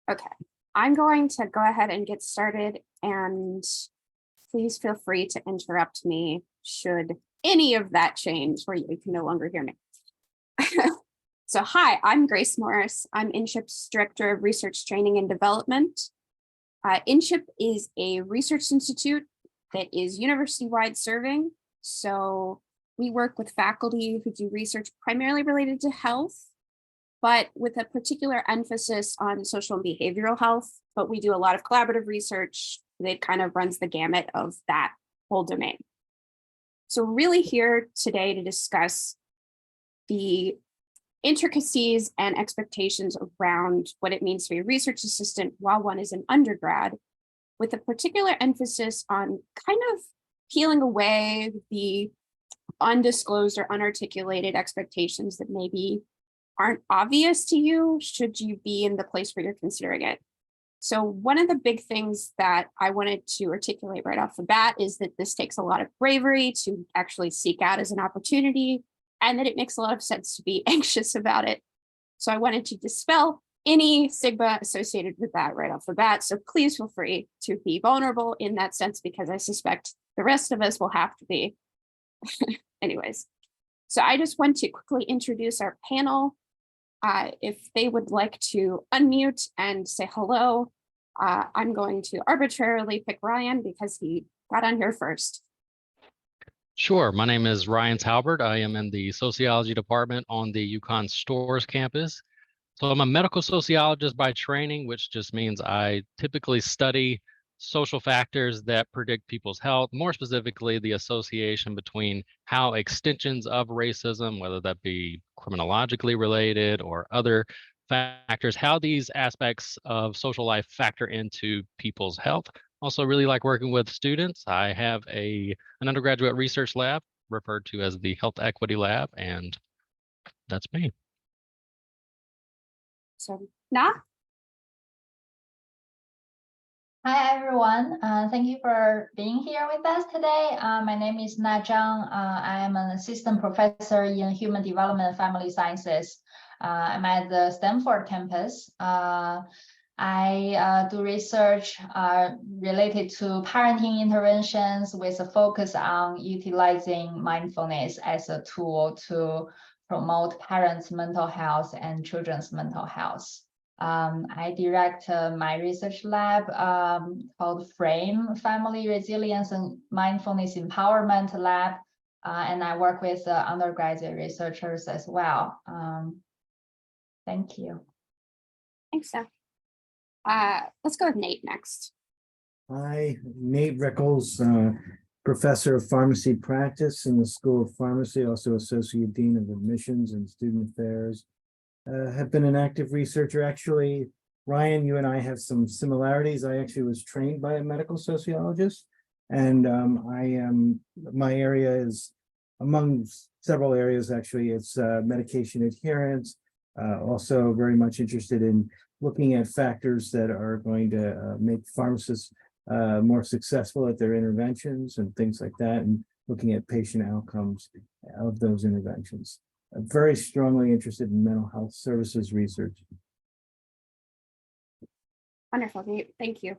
Okay, I'm going to go ahead and get started, and please feel free to interrupt me should any of that change where you can no longer hear me. So hi, I'm Grace Morris. I'm InCHIP's Director of Research Training and Development. InCHIP is a research institute that is university-wide serving. So we work with faculty who do research primarily related to health, but with a particular emphasis on social and behavioral health. But we do a lot of collaborative research that kind of runs the gamut of that whole domain. So we're really here today to discuss the intricacies and expectations around what it means to be a research assistant while one is an undergrad, with a particular emphasis on kind of peeling away the undisclosed or unarticulated expectations that maybe aren't obvious to you should you be in the place where you're considering it. So one of the big things that I wanted to articulate right off the bat is that this takes a lot of bravery to actually seek out as an opportunity, and that it makes a lot of sense to be anxious about it. So I wanted to dispel any stigma associated with that right off the bat. So please feel free to be vulnerable in that sense, because I suspect the rest of us will have to be. Anyways, so I just want to quickly introduce our panel. If they would like to unmute and say hello, I'm going to arbitrarily pick Ryan because he got on here first. Sure. My name is Ryan Talbert. I am in the sociology department on the UConn Storrs campus. So I'm a medical sociologist by training, which just means I typically study social factors that predict people's health, more specifically the association between how extensions of racism, whether that be criminologically related or other factors, how these aspects of social life factor into people's health. Also really like working with students. I have an undergraduate research lab referred to as the Health Equity Lab, and that's me. So, Nah? Hi, everyone. Thank you for being here with us today. My name is Zhang. I am an assistant professor in human development and family sciences. I'm at the Stanford campus. I do research related to parenting interventions with a focus on utilizing mindfulness as a tool to promote parents' mental health and children's mental health. I direct my research lab called FRAME, Family Resilience and Mindfulness Empowerment Lab, and I work with undergraduate researchers as well. Thank you. Thanks, Steph. Let's go with Nate next. Hi, Nate Rickles, professor of pharmacy practice in the School of Pharmacy, also associate dean of admissions and student affairs. Have been an active researcher. Actually, Ryan, you and I have some similarities. I actually was trained by a medical sociologist, and my area is among several areas. Actually, it's medication adherence. Also very much interested in looking at factors that are going to make pharmacists more successful at their interventions and things like that, and looking at patient outcomes of those interventions. I'm very strongly interested in mental health services research. Wonderful, thank you.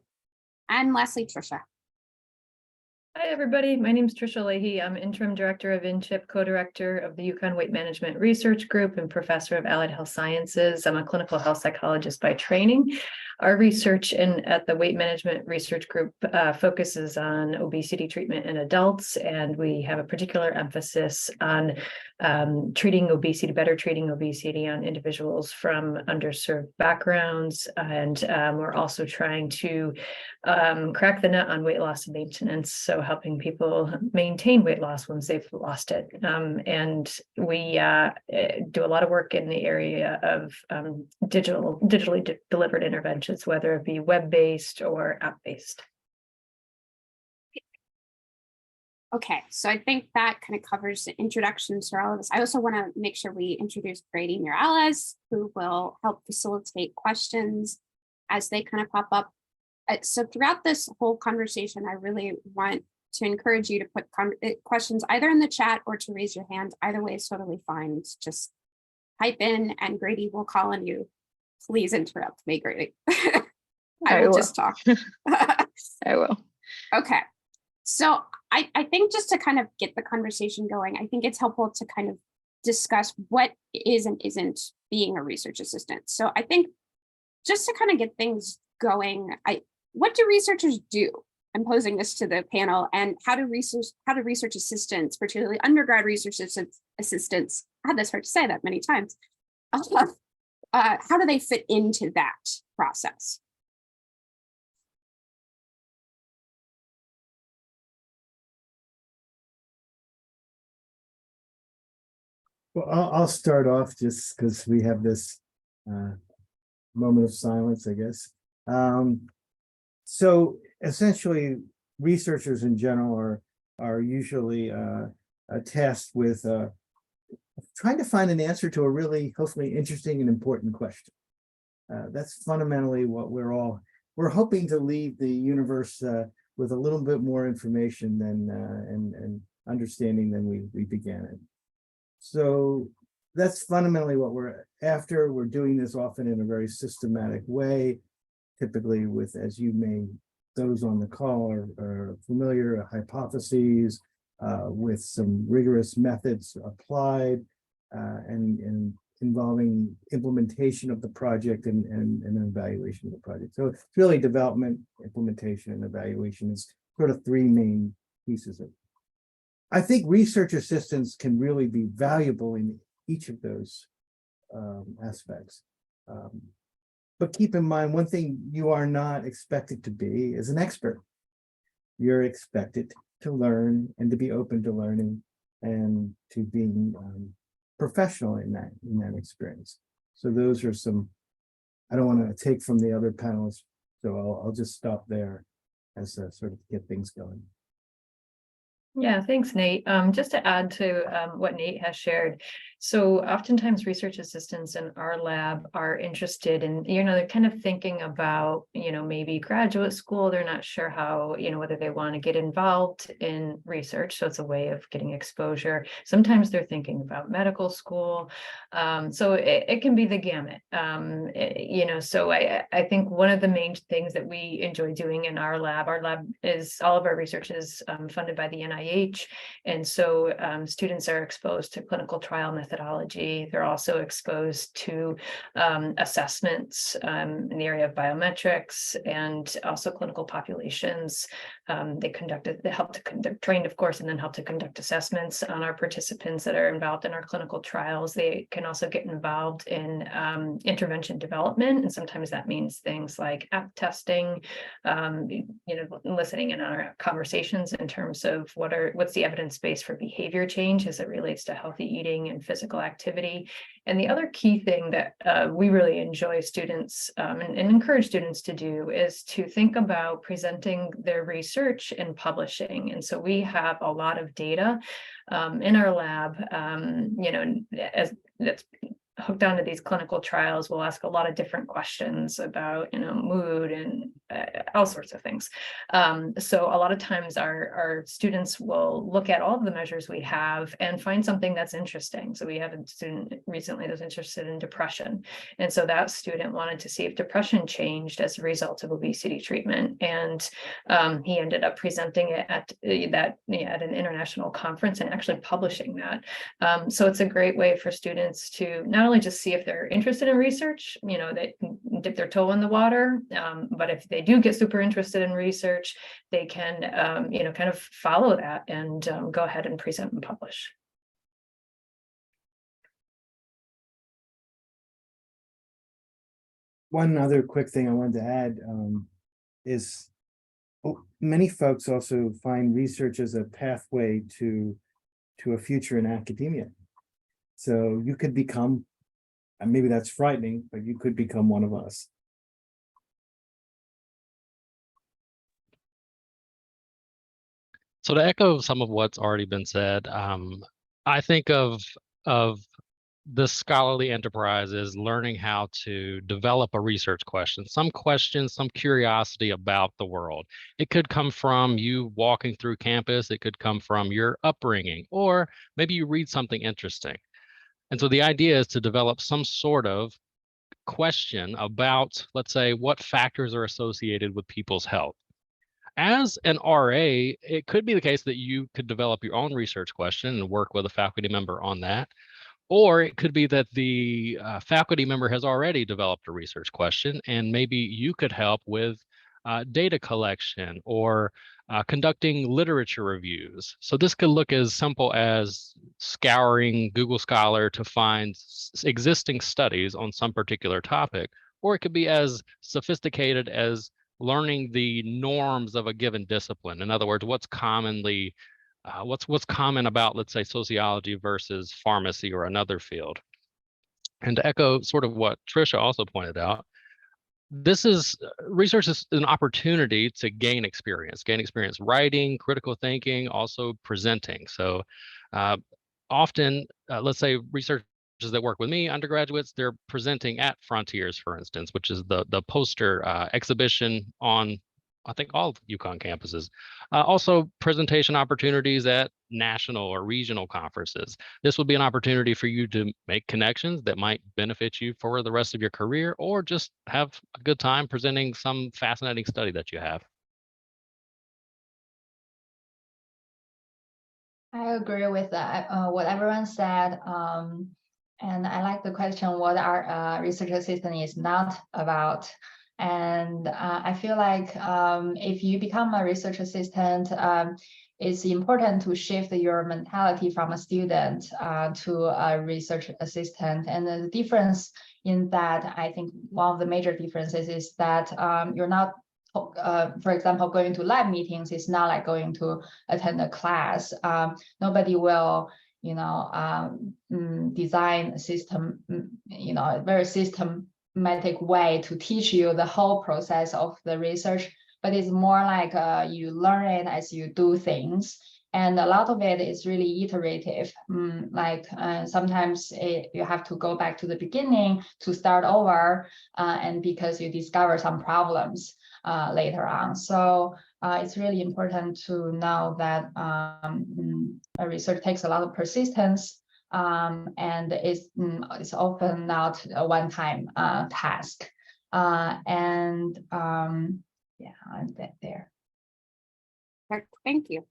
And lastly, Tricia. Hi, everybody. My name is Tricia Leahey. I'm interim director of InCHIP, co-director of the UConn Weight Management Research Group, and professor of allied health sciences. I'm a clinical health psychologist by training. Our research at the Weight Management Research Group focuses on obesity treatment in adults, and we have a particular emphasis on better treating obesity on individuals from underserved backgrounds. And we're also trying to crack the nut on weight loss and maintenance, so helping people maintain weight loss once they've lost it. And we do a lot of work in the area of digitally delivered interventions, whether it be web-based or app-based. Okay, so I think that kind of covers the introductions for all of us. I also want to make sure we introduce Grady Morales, who will help facilitate questions as they kind of pop up. So throughout this whole conversation, I really want to encourage you to put questions either in the chat or to raise your hand. Either way is totally fine. Just type in and Grady will call on you please interrupt me, Grady. I I will will. just talk. I will. Okay. So I think just to kind of get the conversation going, I think it's helpful to kind of discuss what is and isn't being a research assistant. So I think just to kind of get things going, what do researchers do? I'm posing this to the panel, and how do research assistants, particularly undergrad research assistants, I had this hard to say that many times, how do they fit into that process? Well, I'll start off just because we have this moment of silence, I guess. So essentially, researchers in general are usually tasked with trying to find an answer to a really, hopefully, interesting and important question. That's fundamentally what we're hoping to leave the universe with a little bit more information than and understanding than we began it. So that's fundamentally what we're after. We're doing this often in a very systematic way, typically with, as those on the call are familiar, hypotheses with some rigorous methods applied and involving implementation of the project and an evaluation of the project. So it's really development, implementation, and evaluation is sort of three main pieces of it. I think research assistants can really be valuable in each of those aspects. But keep in mind, one thing you are not expected to be is an expert. You're expected to learn and to be open to learning and to being professional in that experience. So those are some, I don't want to take from the other panelists, so I'll just stop there as a sort of get things going. Yeah, thanks, Nate. Just to add to what Nate has shared. So oftentimes research assistants in our lab are interested in, they're kind of thinking about, maybe graduate school. They're not sure how, whether they want to get involved in research. So it's a way of getting exposure. Sometimes they're thinking about medical school. So it can be the gamut. So I think one of the main things that we enjoy doing in our lab is all of our research is funded by the NIH. And so students are exposed to clinical trial methodology. They're also exposed to assessments in the area of biometrics and also clinical populations. They help to conduct, trained, of course, and then help to conduct assessments on our participants that are involved in our clinical trials. They can also get involved in intervention development. And sometimes that means things like app testing, listening in on our conversations in terms of what's the evidence base for behavior change as it relates to healthy eating and physical activity. And the other key thing that we really enjoy students and encourage students to do is to think about presenting their research and publishing. And so we have a lot of data in our lab, as that's hooked onto these clinical trials. We'll ask a lot of different questions about, mood and all sorts of things. So a lot of times our students will look at all of the measures we have and find something that's interesting. So we have a student recently that's interested in depression. And so that student wanted to see if depression changed as a result of obesity treatment. And he ended up presenting it at an international conference and actually publishing that. So it's a great way for students to not only just see if they're interested in research, they can dip their toe in the water, but if they do get super interested in research, they can, kind of follow that and go ahead and present and publish. One other quick thing I wanted to add is many folks also find research as a pathway to a future in academia. So you could become, and maybe that's frightening, but you could become one of us. So to echo some of what's already been said, I think of this scholarly enterprise is learning how to develop a research question, some curiosity about the world. It could come from you walking through campus. It could come from your upbringing, or maybe you read something interesting. And so the idea is to develop some sort of question about, let's say, what factors are associated with people's health. As an RA, it could be the case that you could develop your own research question and work with a faculty member on that. Or it could be that the faculty member has already developed a research question, and maybe you could help with data collection or conducting literature reviews. So this could look as simple as scouring Google Scholar to find existing studies on some particular topic, or it could be as sophisticated as learning the norms of a given discipline. In other words, what's commonly what's common about, let's say, sociology versus pharmacy or another field. And to echo sort of what Tricia also pointed out, research is an opportunity to gain experience writing, critical thinking, also presenting. So often, let's say researchers that work with me, undergraduates, they're presenting at Frontiers, for instance, which is the poster exhibition on, I think, all UConn campuses. Also presentation opportunities at national or regional conferences. This would be an opportunity for you to make connections that might benefit you for the rest of your career, or just have a good time presenting some fascinating study that you have. I agree with what everyone said. And I like the question, what our research assistant is not about. And I feel like if you become a research assistant, it's important to shift your mentality from a student to a research assistant. And the difference in that, I think one of the major differences is that you're not, for example, going to lab meetings is not like going to attend a class. Nobody will, design a system, a very systematic way to teach you the whole process of the research, but it's more like you learn it as you do things. And a lot of it is really iterative. Sometimes you have to go back to the beginning to start over, and because you discover some problems later on. So it's really important to know that research takes a lot of persistence, and it's often not a one-time task. Yeah, I'm there. Thank you.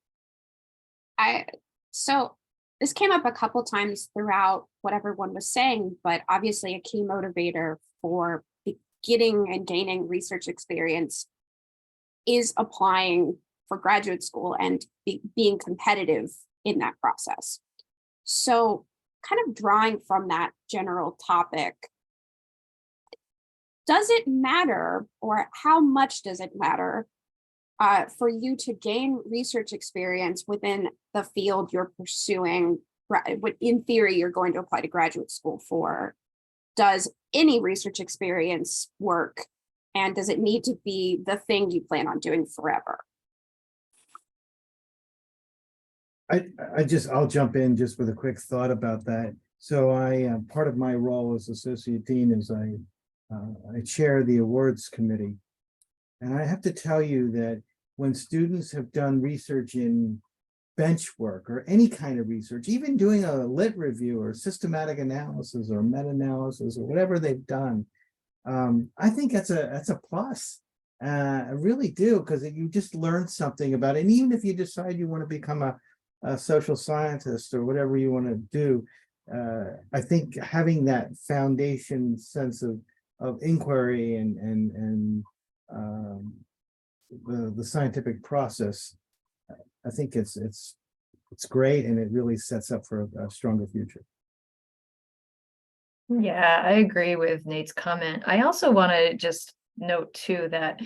So this came up a couple times throughout what everyone was saying, but obviously a key motivator for getting and gaining research experience is applying for graduate school and being competitive in that process. So kind of drawing from that general topic, does it matter, or how much does it matter for you to gain research experience within the field you're pursuing? In theory, you're going to apply to graduate school for. Does any research experience work, and does it need to be the thing you plan on doing forever? I'll jump in just with a quick thought about that. So part of my role as associate dean is I chair the awards committee. And I have to tell you that when students have done research in bench work or any kind of research, even doing a lit review or systematic analysis or meta-analysis or whatever they've done, I think that's a plus. I really do, because you just learn something about it. And even if you decide you want to become a social scientist or whatever you want to do, I think having that foundation sense of inquiry and the scientific process, I think it's great, and it really sets up for a stronger future. Yeah, I agree with Nate's comment. I also want to just note too that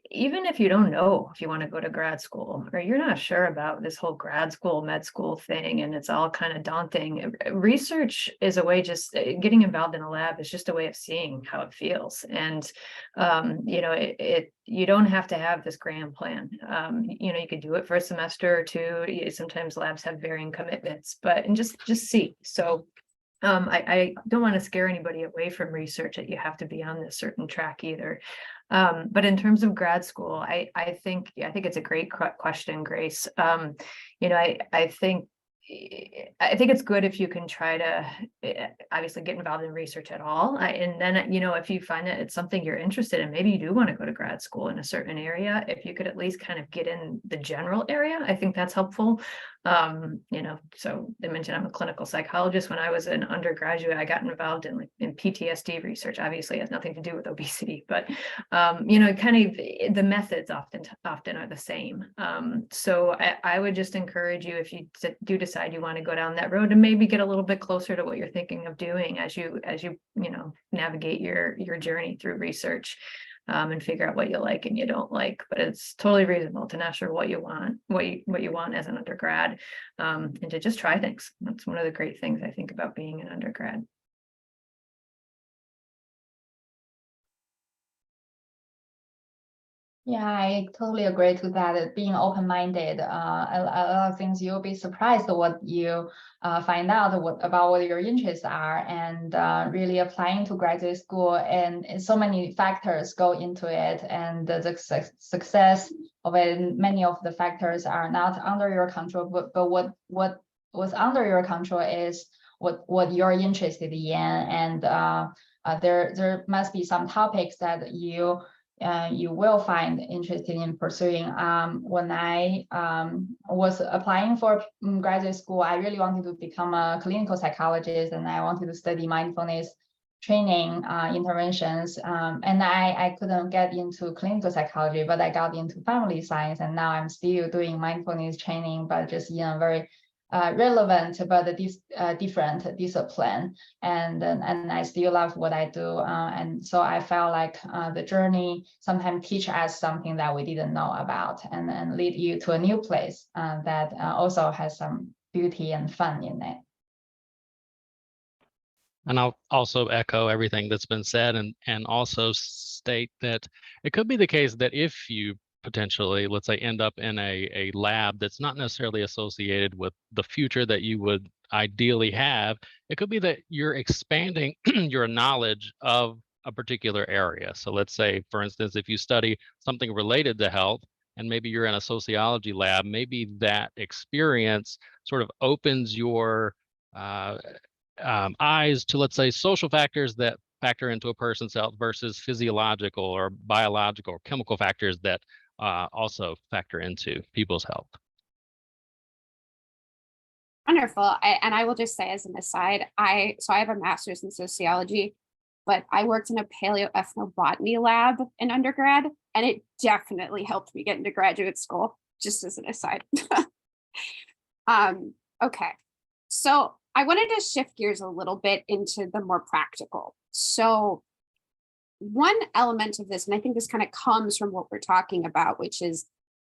even if you don't know if you want to go to grad school, or you're not sure about this whole grad school, med school thing, and it's all kind of daunting, research is a way, just getting involved in a lab is just a way of seeing how it feels. And, you don't have to have this grand plan. You could do it for a semester or two. Sometimes labs have varying commitments, and just see. So I don't want to scare anybody away from research that you have to be on this certain track either. But in terms of grad school, I think it's a great question, Grace. I think I think it's good if you can try to obviously get involved in research at all. And then, you know, if you find that it's something you're interested in, maybe you do want to go to grad school in a certain area, if you could at least kind of get in the general area, I think that's helpful. You know, so they mentioned I'm a clinical psychologist. When I was an undergraduate, I got involved in PTSD research. Obviously it has nothing to do with obesity, but you know, kind of the methods often are the same. So I would just encourage you, if you do decide you want to go down that road, and maybe get a little bit closer to what you're thinking of doing as you know, navigate your journey through research. And figure out what you like and you don't like, but it's totally reasonable to not sure what you want, what you want as an undergrad, and to just try things. That's one of the great things I think about being an undergrad. Yeah, I totally agree to that. Being open-minded, a lot of things you'll be surprised at what you find out about what your interests are, and really applying to graduate school. And so many factors go into it, and the success of it. Many of the factors are not under your control, but what was under your control is what you're interested in, and there must be some topics that you will find interesting in pursuing. When I was applying for graduate school, I really wanted to become a clinical psychologist, and I wanted to study mindfulness training interventions. And I couldn't get into clinical psychology, but I got into family science, and now I'm still doing mindfulness training, but just in a very relevant but different discipline, and I still love what I do, and so I felt like the journey sometimes teach us something that we didn't know about, and lead you to a new place that also has some beauty and fun in it. And I'll also echo everything that's been said, and also state that it could be the case that if you potentially, let's say, end up in a lab that's not necessarily associated with the future that you would ideally have, it could be that you're expanding your knowledge of a particular area. So let's say, for instance, if you study something related to health, and maybe you're in a sociology lab, maybe that experience sort of opens your eyes to, let's say, social factors that factor into a person's health versus physiological or biological or chemical factors that also factor into people's health. Wonderful. And I will just say as an aside, I have a master's in sociology, but I worked in a paleoethnobotany lab in undergrad, and it definitely helped me get into graduate school, just as an aside. Okay, so I wanted to shift gears a little bit into the more practical. So one element of this, and I think this kind of comes from what we're talking about, which is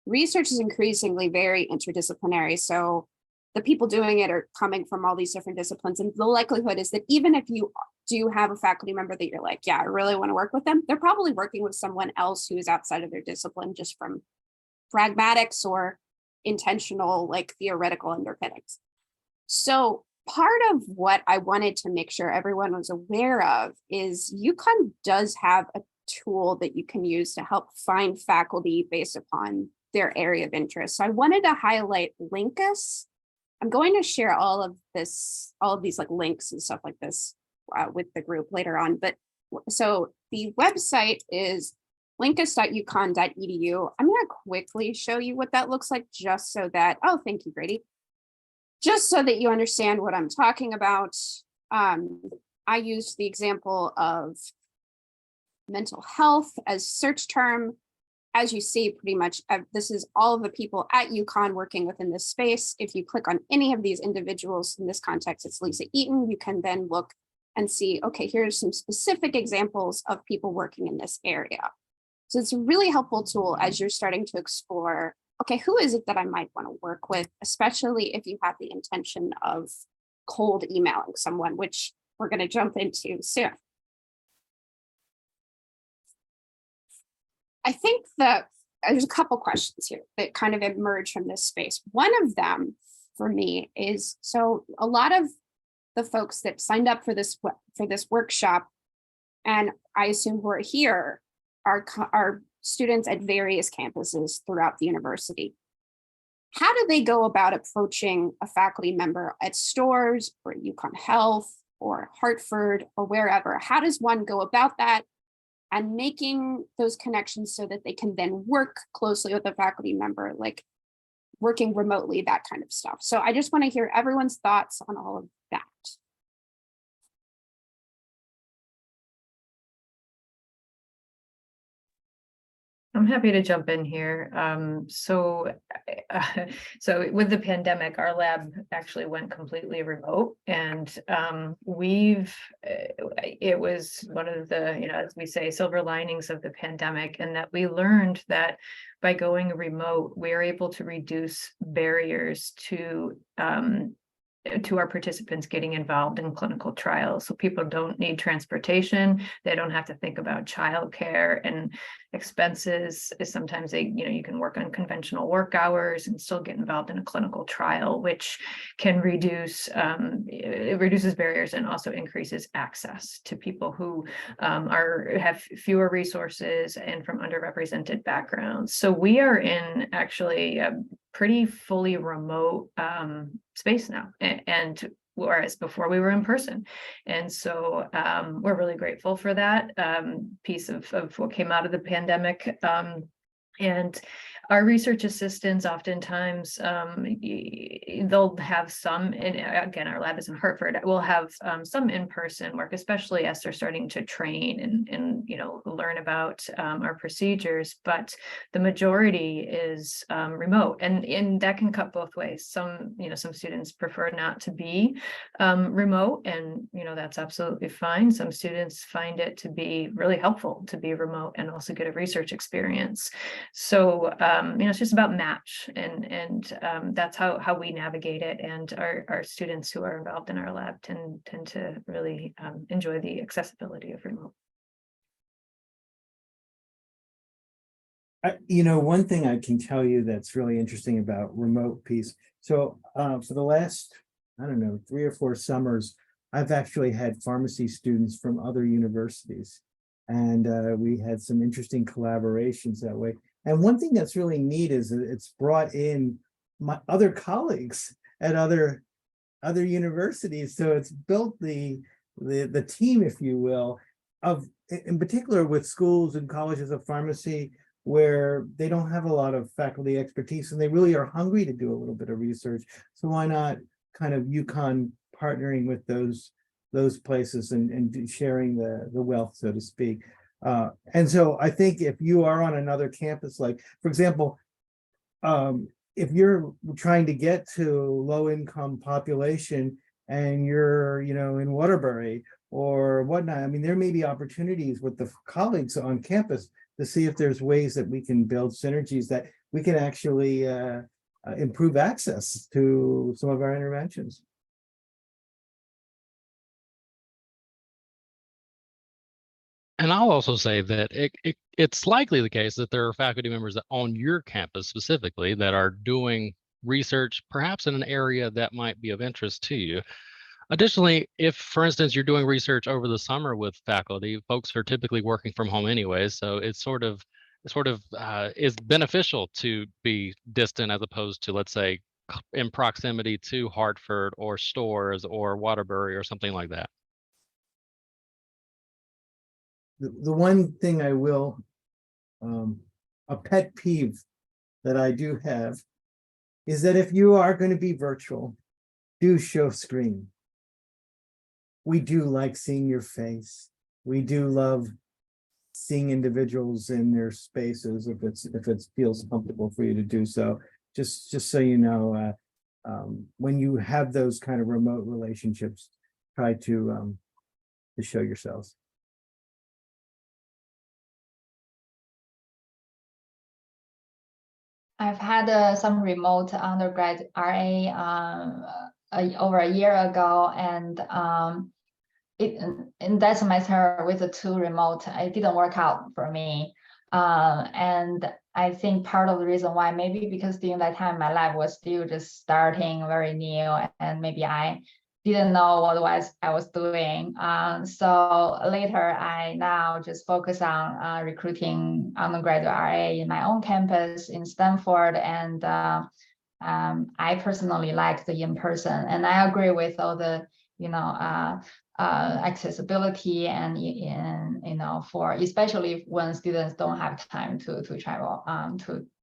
research is increasingly very interdisciplinary. So the people doing it are coming from all these different disciplines. And the likelihood is that even if you do have a faculty member that you're like, yeah, I really want to work with them, they're probably working with someone else who is outside of their discipline, just from pragmatics or intentional, like theoretical underpinnings. So part of what I wanted to make sure everyone was aware of is UConn does have a tool that you can use to help find faculty based upon their area of interest. So I wanted to highlight Linkus. I'm going to share all of these like links and stuff like this with the group later on. But so the website is linkus.uconn.edu. I'm going to quickly show you what that looks like, just so that, oh, thank you, Grady. Just so that you understand what I'm talking about. I used the example of mental health as search term. As you see, pretty much this is all of the people at UConn working within this space. If you click on any of these individuals, in this context, it's Lisa Eaton, you can then look and see, okay, here's some specific examples of people working in this area. So it's a really helpful tool as you're starting to explore, okay, who is it that I might want to work with, especially if you have the intention of cold emailing someone, which we're going to jump into soon. I think that there's a couple questions here that kind of emerge from this space. One of them for me is, so a lot of the folks that signed up for this workshop, and I assume who are here, are students at various campuses throughout the university. how do they go about approaching a faculty member at Storrs or UConn Health or Hartford or wherever? How does one go about that and making those connections so that they can then work closely with a faculty member, like working remotely, that kind of stuff? So I just want to hear everyone's thoughts on all of that. I'm happy to jump in here. So with the pandemic, our lab actually went completely remote, and it was one of the, as we say, silver linings of the pandemic, and that we learned that by going remote, we're able to reduce barriers to our participants getting involved in clinical trials. So people don't need transportation. They don't have to think about childcare and expenses. Sometimes you can work on conventional work hours and still get involved in a clinical trial, which can it reduces barriers and also increases access to people who have fewer resources and from underrepresented backgrounds. So we are in actually pretty fully remote space now, and whereas before we were in person. And so we're really grateful for that piece of what came out of the pandemic. And our research assistants oftentimes, they'll have some, and again, our lab is in Hartford, we'll have some in-person work, especially as they're starting to train and learn about our procedures, but the majority is remote, and that can cut both ways. Some students prefer not to be remote, and that's absolutely fine. Some students find it to be really helpful to be remote and also get a research experience. So it's just about match, and that's how we navigate it. And our students who are involved in our lab tend to really enjoy the accessibility of remote. One thing I can tell you that's really interesting about remote piece. So for the last, I don't know, 3 or 4 summers, I've actually had pharmacy students from other universities, and we had some interesting collaborations that way. And one thing that's really neat is that it's brought in my other colleagues at other universities. So it's built the team, if you will, of, in particular with schools and colleges of pharmacy, where they don't have a lot of faculty expertise and they really are hungry to do a little bit of research. So why not kind of UConn partnering with those places and sharing the wealth, so to speak. And so I think if you are on another campus, like, for example, if you're trying to get to low-income population and you're, in Waterbury or whatnot, I mean, there may be opportunities with the colleagues on campus to see if there's ways that we can build synergies that we can actually improve access to some of our interventions. And I'll also say that it's likely the case that there are faculty members that on your campus specifically that are doing research, perhaps in an area that might be of interest to you. Additionally, if, for instance, you're doing research over the summer with faculty, folks are typically working from home anyways, so it's sort of is beneficial to be distant as opposed to, let's say, in proximity to Hartford or Storrs or Waterbury or something like that. The one thing I will, a pet peeve that I do have is that if you are going to be virtual, do show screen. We do like seeing your face. We do love seeing individuals in their spaces if it feels comfortable for you to do so. Just so you know, when you have those kind of remote relationships, try to show yourselves. I've had some remote undergrad RA over a year ago, and in that semester with the 2 remote, it didn't work out for me. And I think part of the reason why, maybe because during that time my lab was still just starting, very new, and maybe I didn't know what I was doing. So later I now just focus on recruiting undergraduate RA in my own campus in Stanford, and I personally like the in-person, and I agree with all the, accessibility and for especially when students don't have time to travel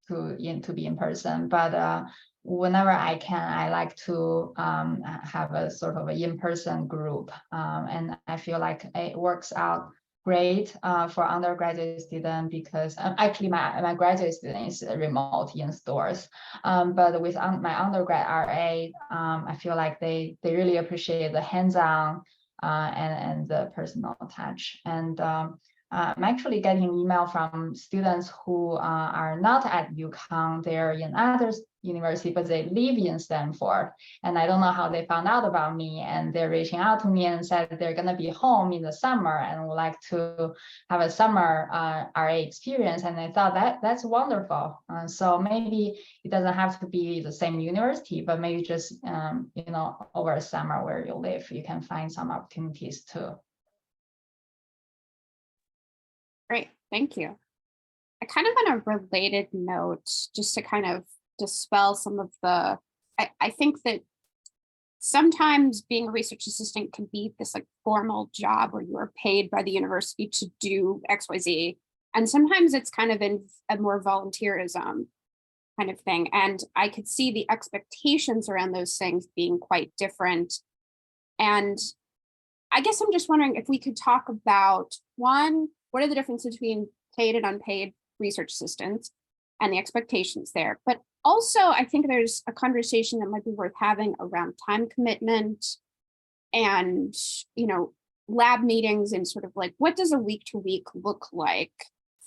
to be in person. But whenever I can, I like to have a sort of an in-person group, and I feel like it works out great for undergraduate student, because actually my graduate student is remote in stores, but with my undergrad RA, I feel like they really appreciate the hands-on and the personal touch. And I'm actually getting email from students who are not at UConn, they're in other university, but they live in Stanford. And I don't know how they found out about me, and they're reaching out to me and said they're gonna be home in the summer and would like to have a summer RA experience. And I thought that's wonderful. So maybe it doesn't have to be the same university, but maybe just, over a summer where you live, you can find some opportunities too. Great, thank you. I kind of on a related note, just to kind of dispel some of the, I think that sometimes being a research assistant can be this like formal job where you are paid by the university to do XYZ. And sometimes it's kind of in a more volunteerism kind of thing. And I could see the expectations around those things being quite different. And I guess I'm just wondering if we could talk about, one, what are the differences between paid and unpaid research assistants and the expectations there? But also, I think there's a conversation that might be worth having around time commitment and, lab meetings, and sort of like, what does a week to week look like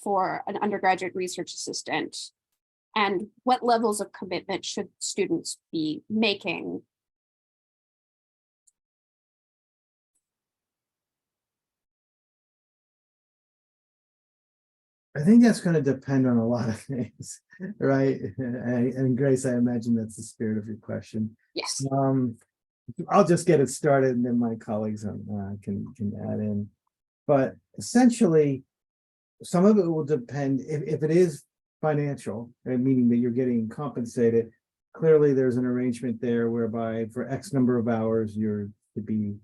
for an undergraduate research assistant? And what levels of commitment should students be making? I think that's going to depend on a lot of things, right? And Grace, I imagine that's the spirit of your question. Yes. I'll just get it started, and then my colleagues can add in. But essentially, some of it will depend if it is financial, meaning that you're getting compensated. Clearly, there's an arrangement there whereby for X number of hours you're to be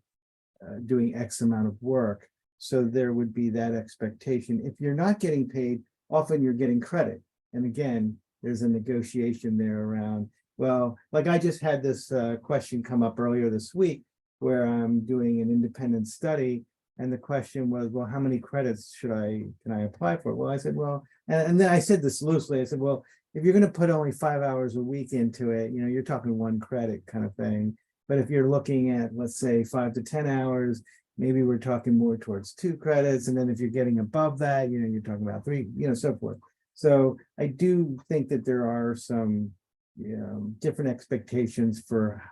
doing X amount of work. So there would be that expectation. If you're not getting paid, often you're getting credit. And again, there's a negotiation there around, well, like I just had this question come up earlier this week where I'm doing an independent study. And the question was, well, how many credits can I apply for? Well, I said, well, and then I said this loosely, I said, well, if you're going to put only 5 hours a week into it, you're talking 1 credit kind of thing. But if you're looking at, let's say, 5 to 10 hours, maybe we're talking more towards 2 credits. And then if you're getting above that, you're talking about 3, so forth. So I do think that there are some, different expectations for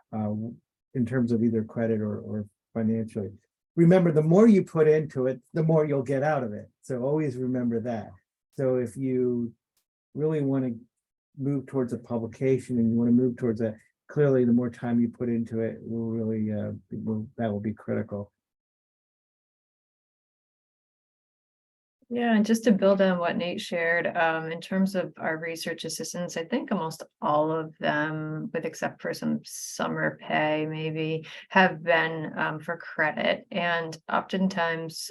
in terms of either credit or financially. Remember, the more you put into it, the more you'll get out of it. So always remember that. So if you really want to move towards a publication and you want to move towards that, clearly the more time you put into it will really, that will be critical. Yeah, and just to build on what Nate shared, in terms of our research assistants, I think almost all of them, with except for some summer pay, maybe, have been for credit. And oftentimes,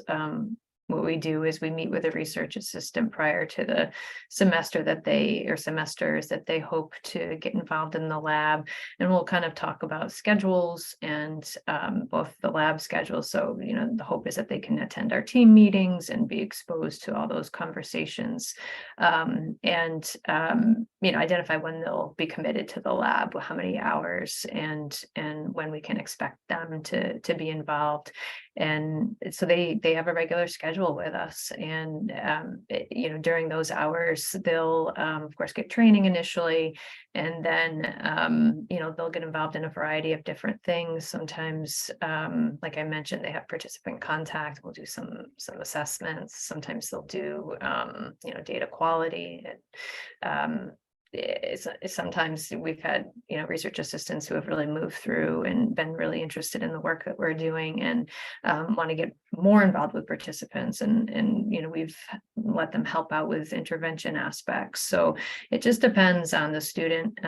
what we do is we meet with a research assistant prior to the semester semesters that they hope to get involved in the lab, and we'll kind of talk about schedules and both the lab schedules. So the hope is that they can attend our team meetings and be exposed to all those conversations, and identify when they'll be committed to the lab, how many hours, and when we can expect them to be involved. And so they have a regular schedule with us, and during those hours they'll of course get training initially, and then they'll get involved in a variety of different things. Sometimes, like I mentioned, they have participant contact. We'll do some assessments. Sometimes they'll do data quality, sometimes we've had, research assistants who have really moved through and been really interested in the work that we're doing and want to get more involved with participants, and we've let them help out with intervention aspects. So it just depends on the student,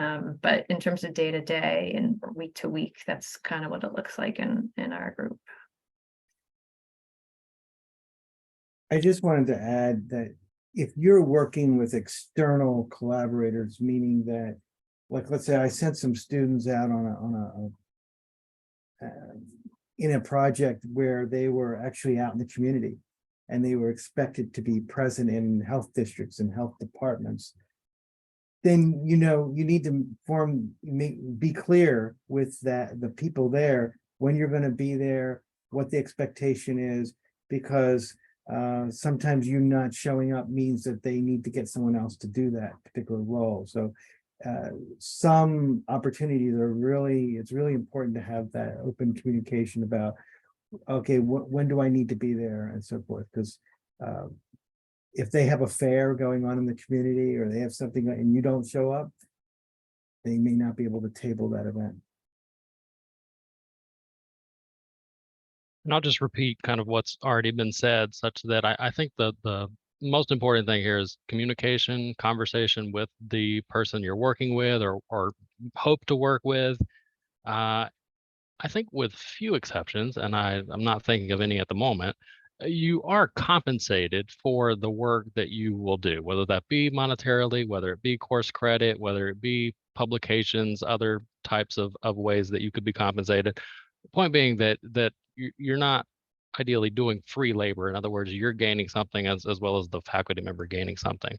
but in terms of day to day and week to week, that's kind of what it looks like in our group. I just wanted to add that if you're working with external collaborators, meaning that, like, let's say I sent some students out in a project where they were actually out in the community and they were expected to be present in health districts and health departments, then you need to be clear with the people there when you're going to be there, what the expectation is, because sometimes you not showing up means that they need to get someone else to do that particular role. So some opportunities it's really important to have that open communication about, okay, when do I need to be there and so forth, because if they have a fair going on in the community or they have something and you don't show up, they may not be able to table that event. And I'll just repeat kind of what's already been said, such that I think the most important thing here is communication, conversation with the person you're working with or hope to work with. I think with few exceptions, and I'm not thinking of any at the moment, you are compensated for the work that you will do, whether that be monetarily, whether it be course credit, whether it be publications, other types of ways that you could be compensated. The point being that you're not ideally doing free labor. In other words, you're gaining something as well as the faculty member gaining something.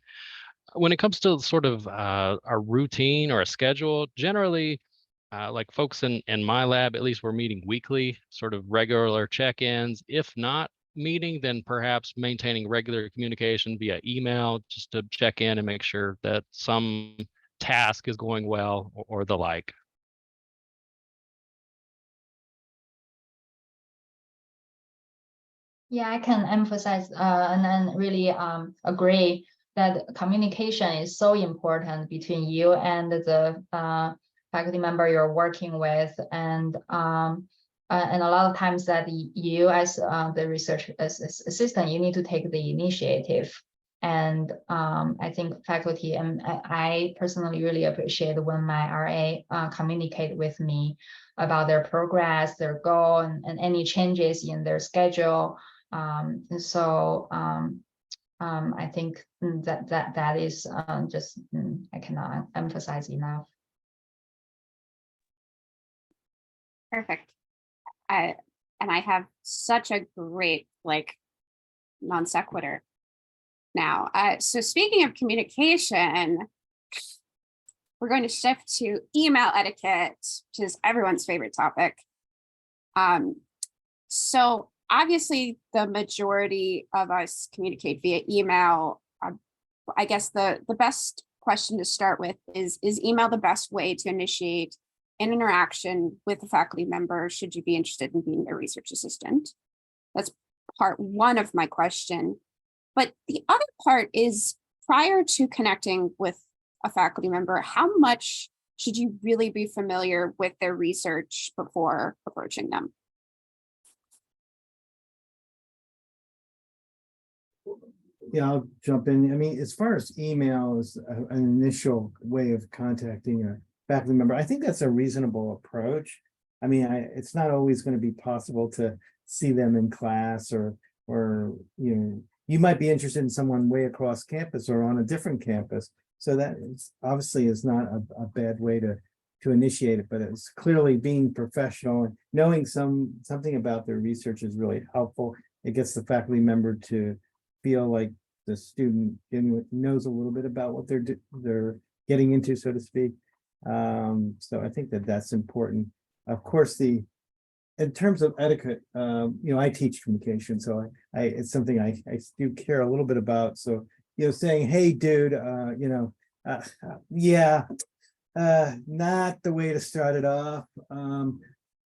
When it comes to sort of a routine or a schedule, generally, like folks in my lab, at least we're meeting weekly, sort of regular check-ins. If not meeting, then perhaps maintaining regular communication via email just to check in and make sure that some task is going well or the like. Yeah, I can emphasize and then really agree that communication is so important between you and the faculty member you're working with, and a lot of times that you as the research assistant, you need to take the initiative. And I think faculty, and I personally really appreciate when my RA communicate with me about their progress, their goal, and any changes in their schedule. And so I think that is just I cannot emphasize enough. Perfect. And I have such a great non sequitur now. So speaking of communication, we're going to shift to email etiquette, which is everyone's favorite topic. So obviously, the majority of us communicate via email. I guess the best question to start with is email the best way to initiate an interaction with a faculty member should you be interested in being their research assistant? That's part one of my question. But the other part is, prior to connecting with a faculty member, how much should you really be familiar with their research before approaching them? Yeah, I'll jump in. I mean, as far as email is an initial way of contacting a faculty member, I think that's a reasonable approach. I mean, it's not always going to be possible to see them in class, or you might be interested in someone way across campus or on a different campus. So that obviously is not a bad way to initiate it, but it's clearly being professional and knowing something about their research is really helpful. It gets the faculty member to feel like the student knows a little bit about what they're getting into, so to speak. So I think that's important. Of course, in terms of etiquette, I teach communication, so it's something I do care a little bit about. So saying, "Hey, dude," yeah, not the way to start it off.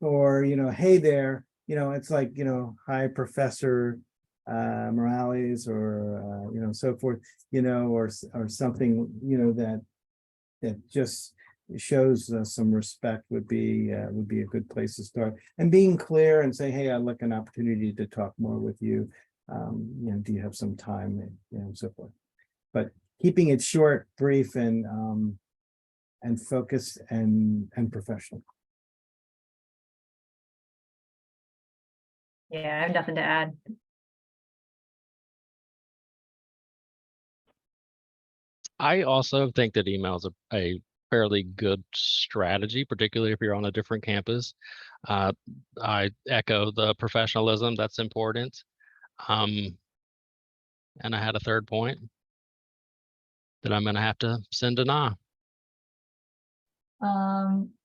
Or "Hey there," it's like, "Hi, Professor Morales," or so forth, or something that it just shows some respect would be a good place to start. And being clear and say, hey, I'd like an opportunity to talk more with you. Do you have some time, and so forth. But keeping it short, brief, and focused and professional. Yeah, I have nothing to add. I also think that email is a fairly good strategy, particularly if you're on a different campus. I echo the professionalism, that's important. And I had a third point that I'm going to have to send to Na.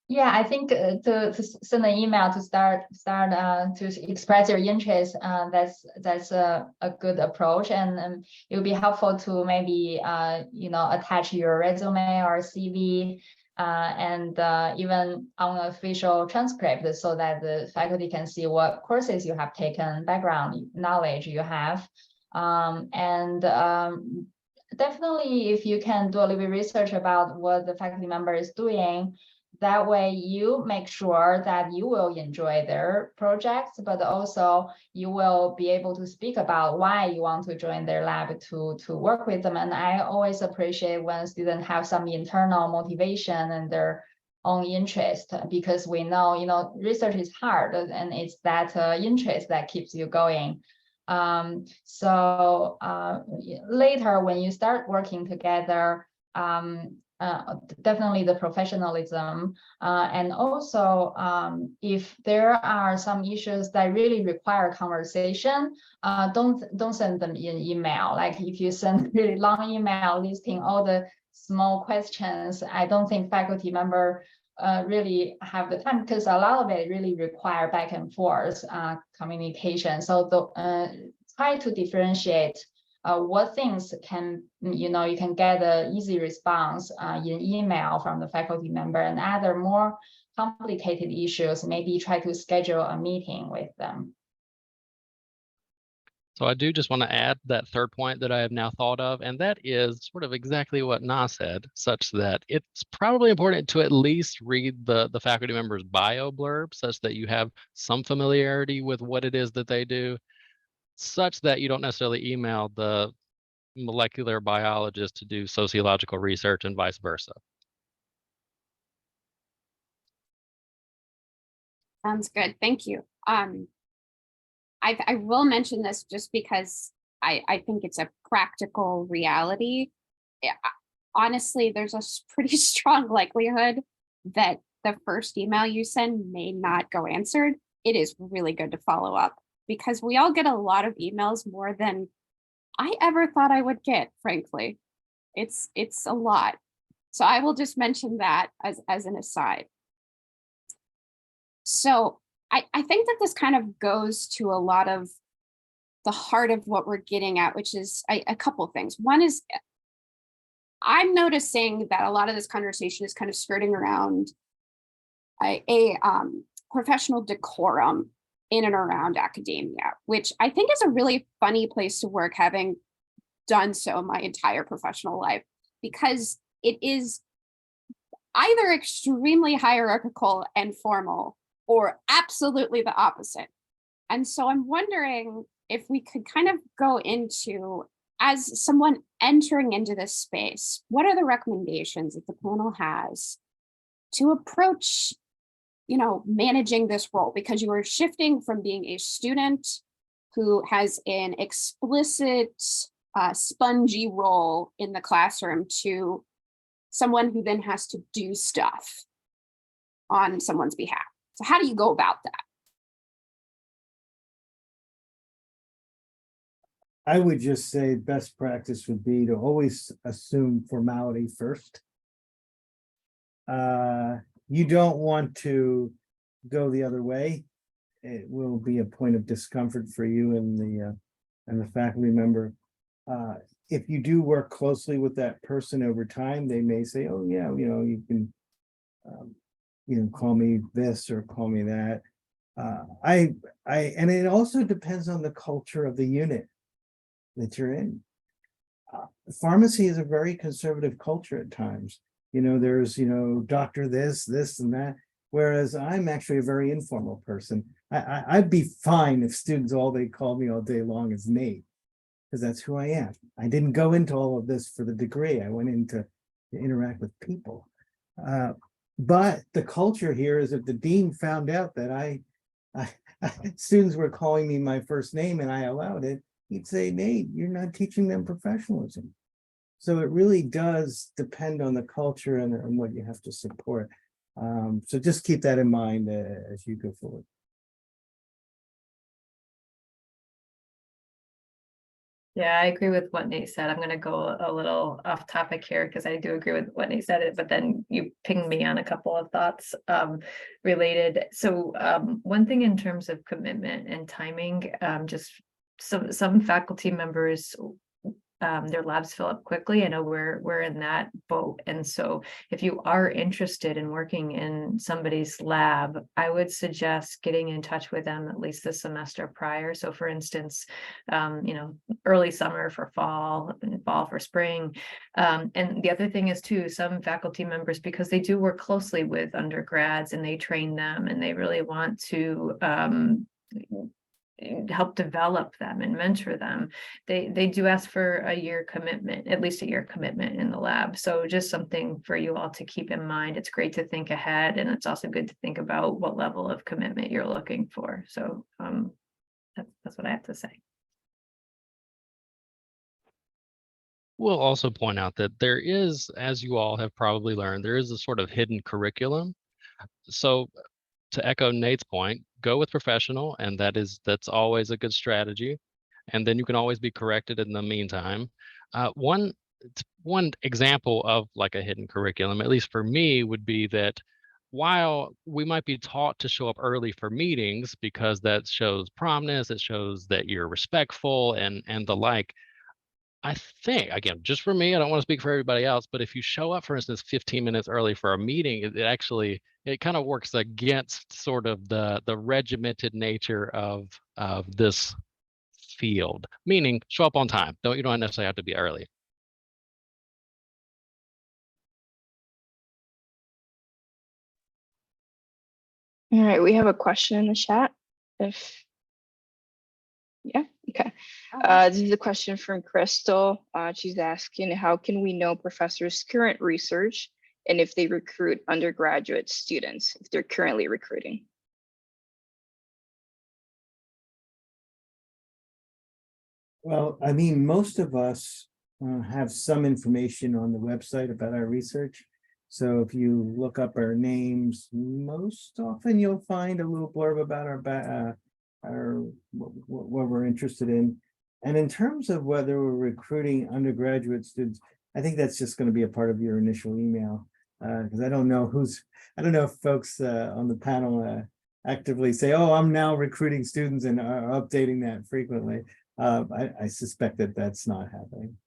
Yeah, I think to send an email to start to express your interest, that's a good approach, and it would be helpful to maybe attach your resume or CV, and even on an official transcript, so that the faculty can see what courses you have taken, background knowledge you have, definitely, if you can do a little bit research about what the faculty member is doing, that way you make sure that you will enjoy their projects, but also you will be able to speak about why you want to join their lab to work with them. And I always appreciate when students have some internal motivation and their own interest, because we know, research is hard, and it's that interest that keeps you going. Later when you start working together, definitely the professionalism, and also if there are some issues that really require conversation, don't send them in email. Like if you send really long email listing all the small questions, I don't think faculty member really have the time, because a lot of it really require back and forth communication. So try to differentiate what things can, you can get an easy response in email from the faculty member, and other more complicated issues, maybe try to schedule a meeting with them. So I do just want to add that third point that I have now thought of, and that is sort of exactly what Na said, such that it's probably important to at least read the faculty member's bio blurb, such that you have some familiarity with what it is that they do, such that you don't necessarily email the molecular biologist to do sociological research and vice versa. Sounds good. Thank you. I will mention this just because I think it's a practical reality. Honestly, there's a pretty strong likelihood that the first email you send may not go answered. It is really good to follow up, because we all get a lot of emails, more than I ever thought I would get, frankly. It's a lot. So I will just mention that as an aside. So I think that this kind of goes to a lot of the heart of what we're getting at, which is a couple of things. One is, I'm noticing that a lot of this conversation is kind of skirting around a professional decorum in and around academia, which I think is a really funny place to work, having done so my entire professional life, because it is either extremely hierarchical and formal, or absolutely the opposite. And so I'm wondering if we could kind of go into, as someone entering into this space, what are the recommendations that the panel has to approach, managing this role? Because you are shifting from being a student who has an explicit spongy role in the classroom to someone who then has to do stuff on someone's behalf. So how do you go about that? I would just say best practice would be to always assume formality first. You don't want to go the other way. It will be a point of discomfort for you and the faculty member. If you do work closely with that person over time, they may say, "Oh yeah, you can, call me this or call me that." And it also depends on the culture of the unit that you're in. Pharmacy is a very conservative culture at times. there's, doctor this and that. Whereas I'm actually a very informal person. I'd be fine if students, all they called me all day long is Nate, because that's who I am. I didn't go into all of this for the degree. I went into to interact with people. But the culture here is if the dean found out that students were calling me my first name and I allowed it, he'd say, Nate, you're not teaching them professionalism. So it really does depend on the culture and what you have to support. So just keep that in mind as you go forward. Yeah, I agree with what Nate said. I'm going to go a little off topic here because I do agree with what Nate said, but then you pinged me on a couple of thoughts related. So one thing in terms of commitment and timing, just some faculty members, their labs fill up quickly. I know we're in that boat. And so if you are interested in working in somebody's lab, I would suggest getting in touch with them at least the semester prior. So for instance, early summer for fall and fall for spring. And the other thing is too, some faculty members, because they do work closely with undergrads and they train them and they really want to help develop them and mentor them, they do ask for a year commitment, at least a year commitment in the lab. So just something for you all to keep in mind. It's great to think ahead, and it's also good to think about what level of commitment you're looking for. So that's what I have to say. We'll also point out that there is, as you all have probably learned, there is a sort of hidden curriculum. So to echo Nate's point, go with professional, and that's always a good strategy. And then you can always be corrected in the meantime. One example of like a hidden curriculum, at least for me, would be that while we might be taught to show up early for meetings because that shows promptness, it shows that you're respectful and the like, I think, again, just for me, I don't want to speak for everybody else, but if you show up, for instance, 15 minutes early for a meeting, it kind of works against sort of the regimented nature of this field, meaning show up on time. You don't necessarily have to be early. All right, we have a question in the chat. Yeah, okay. This is a question from Crystal. She's asking, how can we know professors' current research and if they recruit undergraduate students, if they're currently recruiting? Well, I mean, most of us have some information on the website about our research. So if you look up our names, most often you'll find a little blurb about what we're interested in. And in terms of whether we're recruiting undergraduate students, I think that's just going to be a part of your initial email, because I don't know if folks on the panel actively say, oh, I'm now recruiting students and are updating that frequently. I suspect that that's not happening.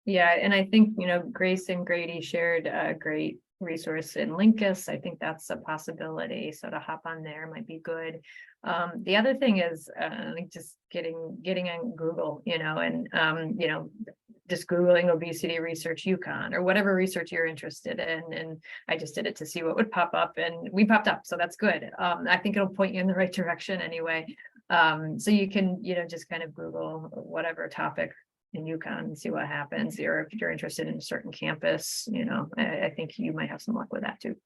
Yeah, and I think, Grace and Grady shared a great resource in Linkus. I think that's a possibility. So to hop on there might be good. The other thing is just getting on Google, and just Googling obesity research UConn or whatever research you're interested in. And I just did it to see what would pop up, and we popped up. So that's good. I think it'll point you in the right direction anyway. So you can, just kind of Google whatever topic in UConn and see what happens, or if you're interested in a certain campus, I think you might have some luck with that too.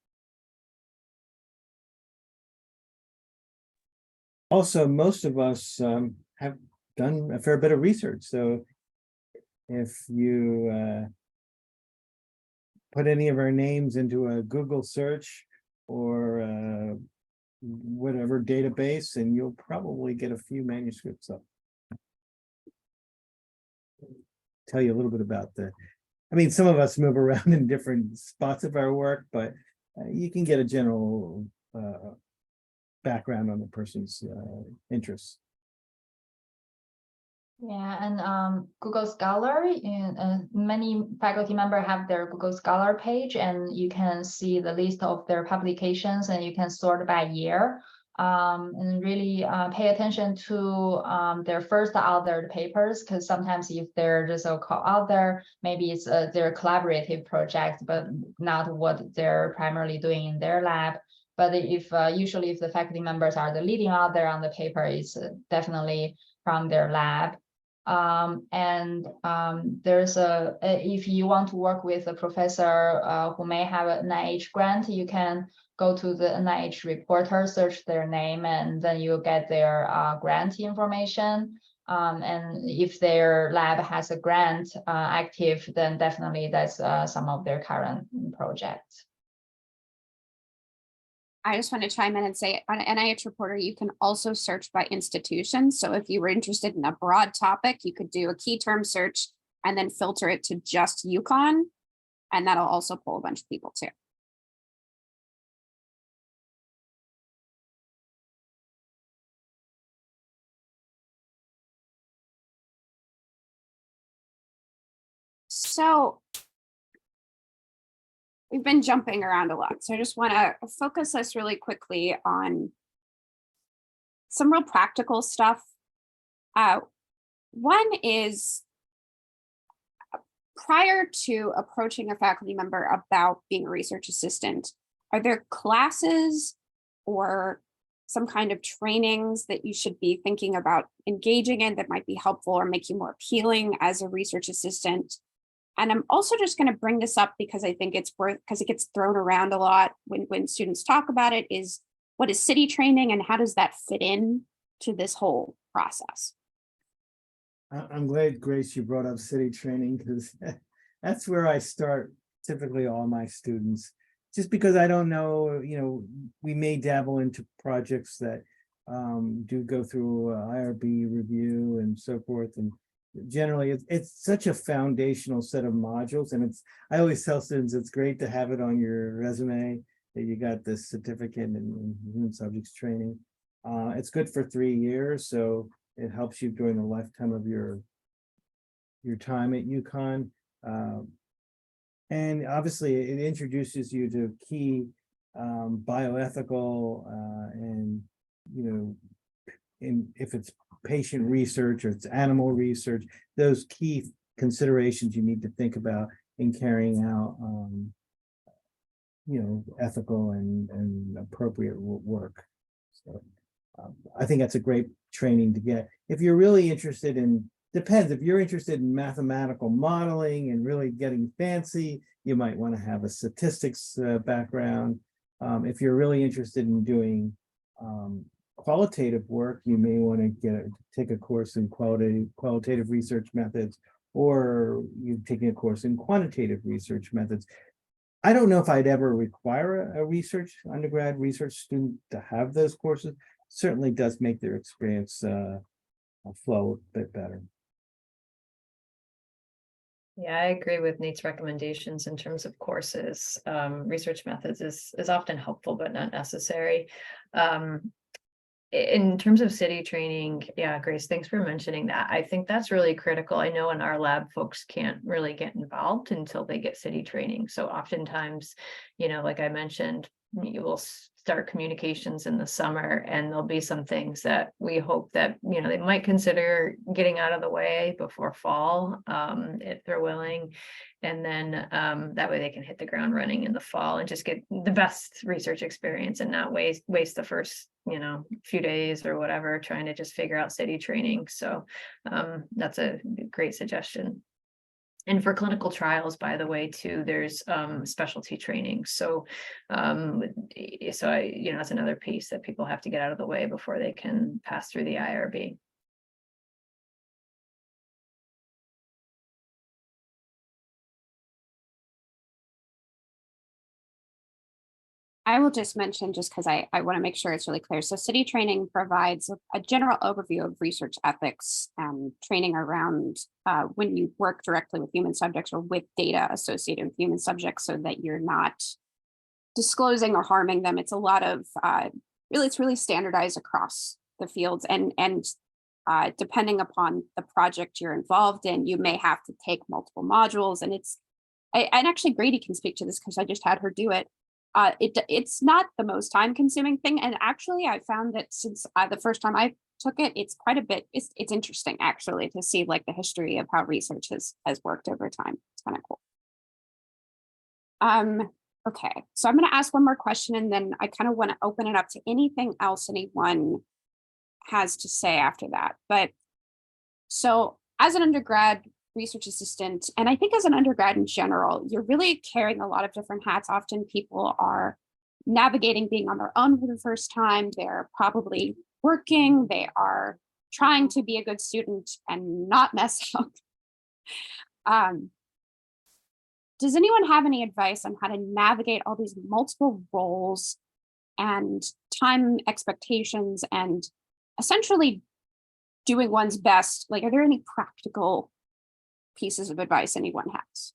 Also, most of us have done a fair bit of research. So if you put any of our names into a Google search or whatever database, and you'll probably get a few manuscripts up. Tell you a little bit about some of us move around in different spots of our work, but you can get a general background on the person's interests. Yeah, and Google Scholar, many faculty members have their Google Scholar page, and you can see the list of their publications, and you can sort by year. and really pay attention to their first authored papers, because sometimes if they're just so-called out there, maybe it's their collaborative project, but not what they're primarily doing in their lab. But if usually if the faculty members are the leading author on the paper, it's definitely from their lab. There's if you want to work with a professor who may have an NIH grant, you can go to the NIH reporter, search their name, and then you'll get their grant information. And if their lab has a grant active, then definitely that's some of their current projects. I just want to chime in and say on NIH Reporter, you can also search by institution. So if you were interested in a broad topic, you could do a key term search and then filter it to just UConn. And that'll also pull a bunch of people too. So we've been jumping around a lot. So I just want to focus us really quickly on some real practical stuff. One is prior to approaching a faculty member about being a research assistant, are there classes or some kind of trainings that you should be thinking about engaging in that might be helpful or make you more appealing as a research assistant? And I'm also just going to bring this up because I think it's worth, because it gets thrown around a lot when students talk about it, is what is city training and how does that fit in to this whole process? I'm glad, Grace, you brought up city training, because that's where I start typically all my students. Just because I don't know, we may dabble into projects that do go through IRB review and so forth. And generally, it's such a foundational set of modules. And I always tell students, it's great to have it on your resume that you got this certificate in human subjects training. It's good for 3 years, so it helps you during the lifetime of your time at UConn. And obviously it introduces you to key bioethical and, if it's patient research or it's animal research, those key considerations you need to think about in carrying out, ethical and appropriate work. So I think that's a great training to get. If you're really interested in, depends, if you're interested in mathematical modeling and really getting fancy, you might want to have a statistics background. If you're really interested in doing qualitative work, you may want to take a course in qualitative research methods, or you're taking a course in quantitative research methods. I don't know if I'd ever require a undergrad research student to have those courses. Certainly does make their experience flow a bit better. Yeah, I agree with Nate's recommendations in terms of courses. Research methods is often helpful, but not necessary. In terms of city training, yeah, Grace, thanks for mentioning that. I think that's really critical. I know in our lab, folks can't really get involved until they get city training. So oftentimes, like I mentioned, you will start communications in the summer, and there'll be some things that we hope that they might consider getting out of the way before fall, if they're willing, and then that way they can hit the ground running in the fall and just get the best research experience and not waste the first few days or whatever trying to just figure out city training. So that's a great suggestion. And for clinical trials, by the way, too, there's specialty training. So, that's another piece that people have to get out of the way before they can pass through the IRB. I will just mention, just because I want to make sure it's really clear. So city training provides a general overview of research ethics and training around when you work directly with human subjects or with data associated with human subjects, so that you're not disclosing or harming them. It's a lot of, it's really standardized across the fields, and depending upon the project you're involved in, you may have to take multiple modules, and and actually Grady can speak to this because I just had her do it. It's not the most time consuming thing. And actually I found that since the first time I took it, it's quite a bit, it's interesting actually to see like the history of how research has worked over time. It's kind of cool. Okay, so I'm going to ask one more question and then I kind of want to open it up to anything else anyone has to say after that. But so as an undergrad research assistant, and I think as an undergrad in general, you're really carrying a lot of different hats. Often people are navigating being on their own for the first time. They're probably working, they are trying to be a good student and not mess up. Does anyone have any advice on how to navigate all these multiple roles and time expectations and essentially doing one's best? Like, are there any practical pieces of advice anyone has?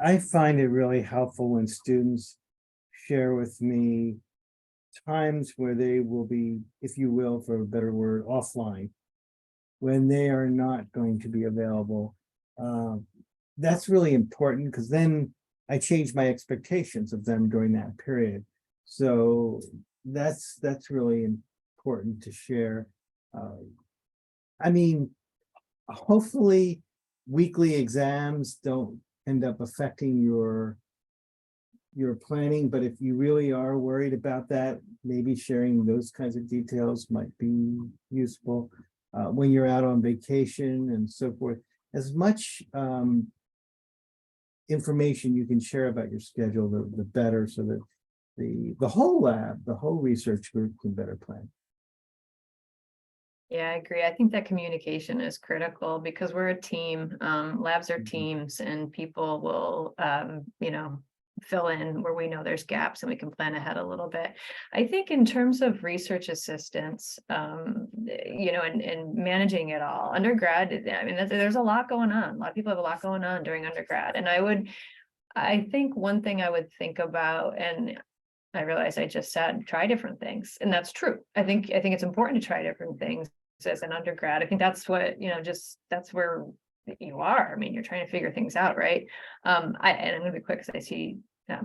I find it really helpful when students share with me times where they will be, if you will, for a better word, offline, when they are not going to be available. That's really important because then I change my expectations of them during that period. So that's really important to share. I mean, hopefully weekly exams don't end up affecting your planning, but if you really are worried about that, maybe sharing those kinds of details might be useful. When you're out on vacation and so forth, as much information you can share about your schedule, the better, so that the whole lab, the whole research group can better plan. Yeah, I agree. I think that communication is critical because we're a team. Labs are teams, and people will, fill in where we know there's gaps and we can plan ahead a little bit. I think in terms of research assistants, and managing it all, undergrad, I mean, there's a lot going on. A lot of people have a lot going on during undergrad. And I think one thing I would think about, and I realize I just said, try different things. And that's true. I think it's important to try different things as an undergrad. I think that's what, that's where you are. I mean, you're trying to figure things out, right? And I'm going to be quick because I see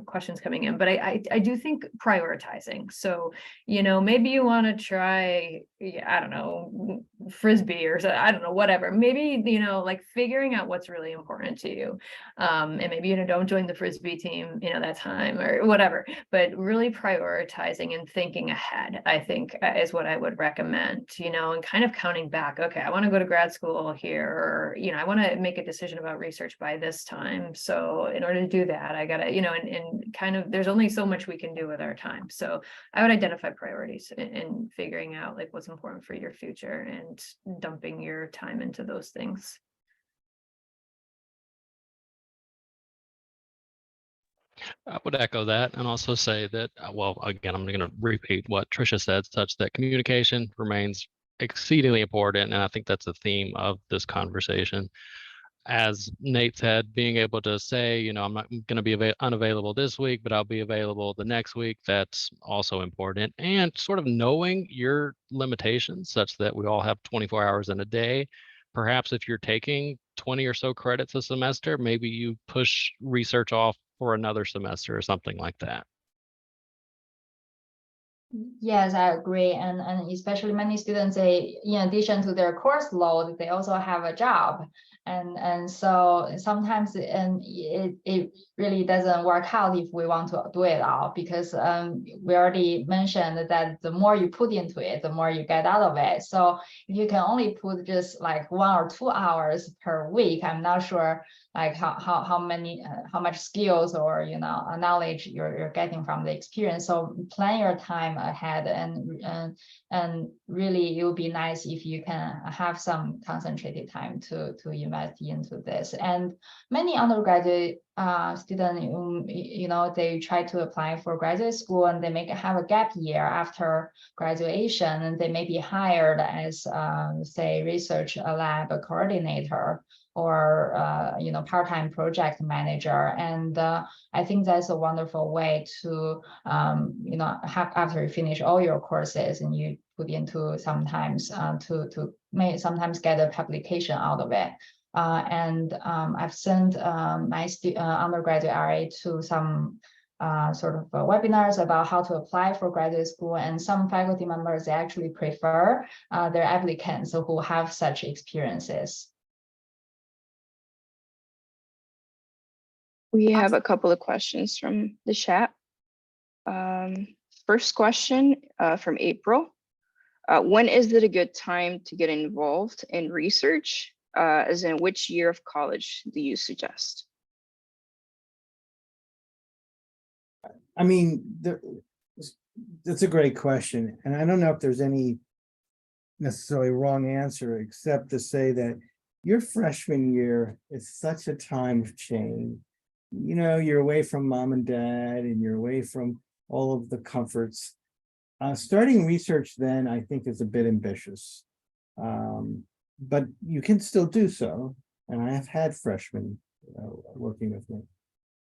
questions coming in, but I do think prioritizing. So, maybe you want to try, I don't know, Frisbee or I don't know, whatever. Maybe, like figuring out what's really important to you. And maybe, don't join the Frisbee team, that time or whatever, but really prioritizing and thinking ahead, I think is what I would recommend, and kind of counting back. Okay, I want to go to grad school here, or, I want to make a decision about research by this time. So in order to do that, I gotta, and kind of, there's only so much we can do with our time. So I would identify priorities and figuring out like what's important for your future and dumping your time into those things. I would echo that and also say that, well, again, I'm going to repeat what Tricia said, such that communication remains exceedingly important. And I think that's a theme of this conversation. As Nate said, being able to say, I'm not going to be unavailable this week, but I'll be available the next week. That's also important. And sort of knowing your limitations such that we all have 24 hours in a day. Perhaps if you're taking 20 or so credits a semester, maybe you push research off for another semester or something like that. Yes, I agree. And especially many students, they, in addition to their course load, they also have a job. And so sometimes it really doesn't work out if we want to do it all, because we already mentioned that the more you put into it, the more you get out of it. So if you can only put just like 1 or 2 hours per week, I'm not sure like how much skills or knowledge you're getting from the experience. So plan your time ahead, and really it would be nice if you can have some concentrated time to invest into this. And many undergraduate students, they try to apply for graduate school and they have a gap year after graduation, and they may be hired as say research lab coordinator or part-time project manager. And I think that's a wonderful way to after you finish all your courses and you put into sometimes to sometimes get a publication out of it. And I've sent my undergraduate RA to some sort of webinars about how to apply for graduate school, and some faculty members they actually prefer their applicants who have such experiences. We have a couple of questions from the chat. First question from April. When is it a good time to get involved in research? As in which year of college do you suggest? I mean, that's a great question. And I don't know if there's any necessarily wrong answer, except to say that your freshman year is such a time of change. You know, you're away from mom and dad, and you're away from all of the comforts. Starting research then, I think, is a bit ambitious. But you can still do so. And I have had freshmen working with me.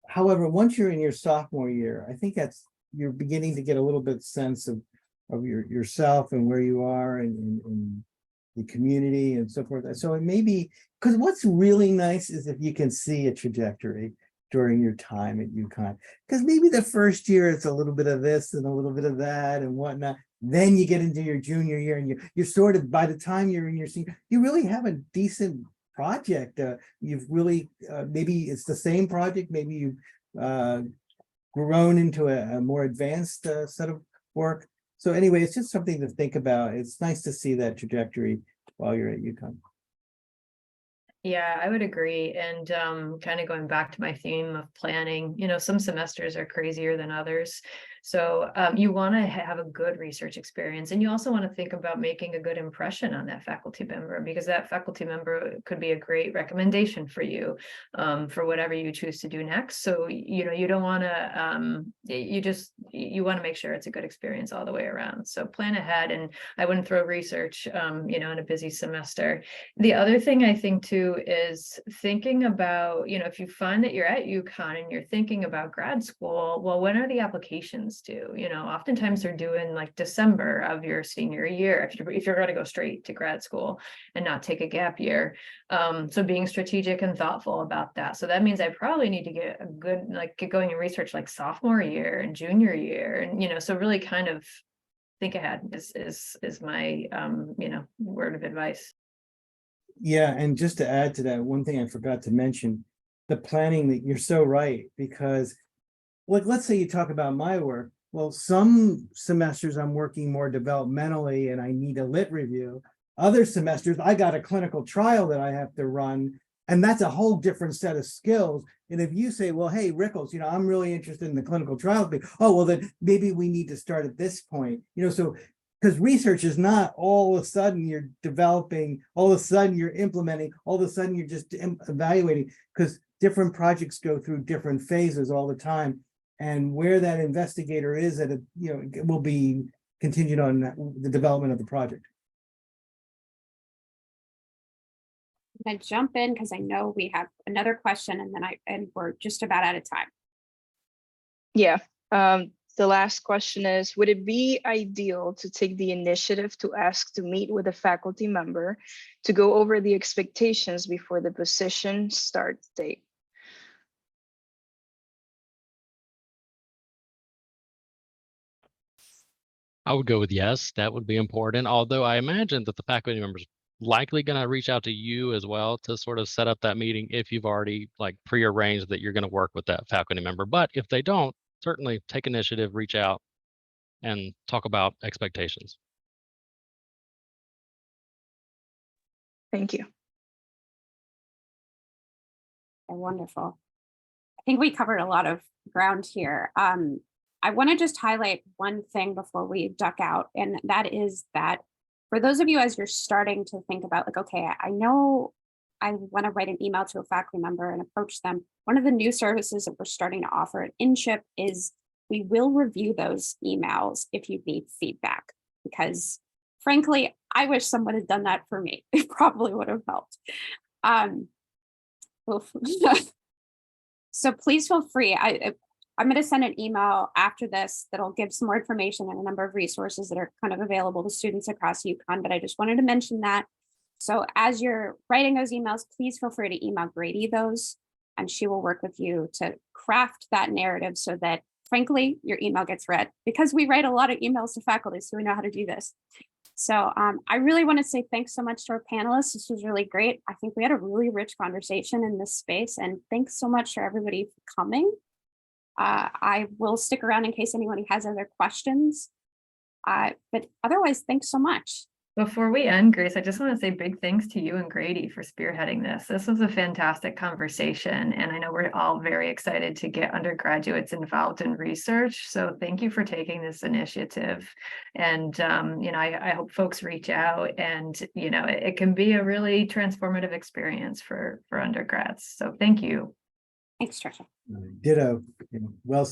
However, once you're in your sophomore year, I think you're beginning to get a little bit sense of yourself and where you are in the community and so forth. So it may be, because what's really nice is if you can see a trajectory during your time at UConn, because maybe the first year it's a little bit of this and a little bit of that and whatnot. Then you get into your junior year and you're sort of, by the time you're in your senior, you really have a decent project. You've really, maybe it's the same project, maybe you've grown into a more advanced set of work. So anyway, it's just something to think about. It's nice to see that trajectory while you're at UConn. Yeah, I would agree. And kind of going back to my theme of planning, you know, some semesters are crazier than others. So you want to have a good research experience, and you also want to think about making a good impression on that faculty member, because that faculty member could be a great recommendation for you for whatever you choose to do next. So, you know, you don't want to, you want to make sure it's a good experience all the way around. So plan ahead, and I wouldn't throw research, you know, in a busy semester. The other thing I think too is thinking about, you know, if you find that you're at UConn and you're thinking about grad school, well, when are the applications due? You know, oftentimes they're due in like December of your senior year if you're going to go straight to grad school and not take a gap year. So being strategic and thoughtful about that. So that means I probably need to get a good, like, get going in research like sophomore year and junior year, and you know, so really kind of think ahead is my you know, word of advice. Yeah, and just to add to that, one thing I forgot to mention, the planning, that you're so right, because like, let's say you talk about my work. Well, some semesters I'm working more developmentally and I need a lit review. Other semesters, I got a clinical trial that I have to run, and that's a whole different set of skills. And if you say, well, hey, Rickles, you know, I'm really interested in the clinical trials, but oh, well, then maybe we need to start at this point, you know, so because research is not all of a sudden you're developing, all of a sudden you're implementing, all of a sudden you're just evaluating, because different projects go through different phases all the time. And where that investigator is at a, you know, it will be contingent on the development of the project. I'm gonna jump in because I know we have another question, and then we're just about out of time. Yeah. The last question is, would it be ideal to take the initiative to ask to meet with a faculty member to go over the expectations before the position start date? I would go with yes, that would be important. Although I imagine that the faculty members likely going to reach out to you as well to sort of set up that meeting if you've already like prearranged that you're going to work with that faculty member. But if they don't, certainly take initiative, reach out and talk about expectations. Thank you. Wonderful. I think we covered a lot of ground here. I want to just highlight one thing before we duck out, and that is that for those of you, as you're starting to think about like, okay, I know I want to write an email to a faculty member and approach them. One of the new services that we're starting to offer at InCHIP is we will review those emails if you need feedback, because frankly, I wish someone had done that for me. It probably would have helped. So please feel free. I'm going to send an email after this that'll give some more information and a number of resources that are kind of available to students across UConn, but I just wanted to mention that So as you're writing those emails, please feel free to email Grady those, and she will work with you to craft that narrative so that, frankly, your email gets read, because we write a lot of emails to faculty, so we know how to do this. So I really want to say thanks so much to our panelists. This was really great. I think we had a really rich conversation in this space, and thanks so much for everybody for coming. I will stick around in case anyone has other questions. But otherwise, thanks so much. Before we end, Grace, I just want to say big thanks to you and Grady for spearheading this. This was a fantastic conversation, and I know we're all very excited to get undergraduates involved in research. So thank you for taking this initiative. And, I hope folks reach out, and, it can be a really transformative experience for undergrads. So thank you. Thanks, Tricia. Ditto. Well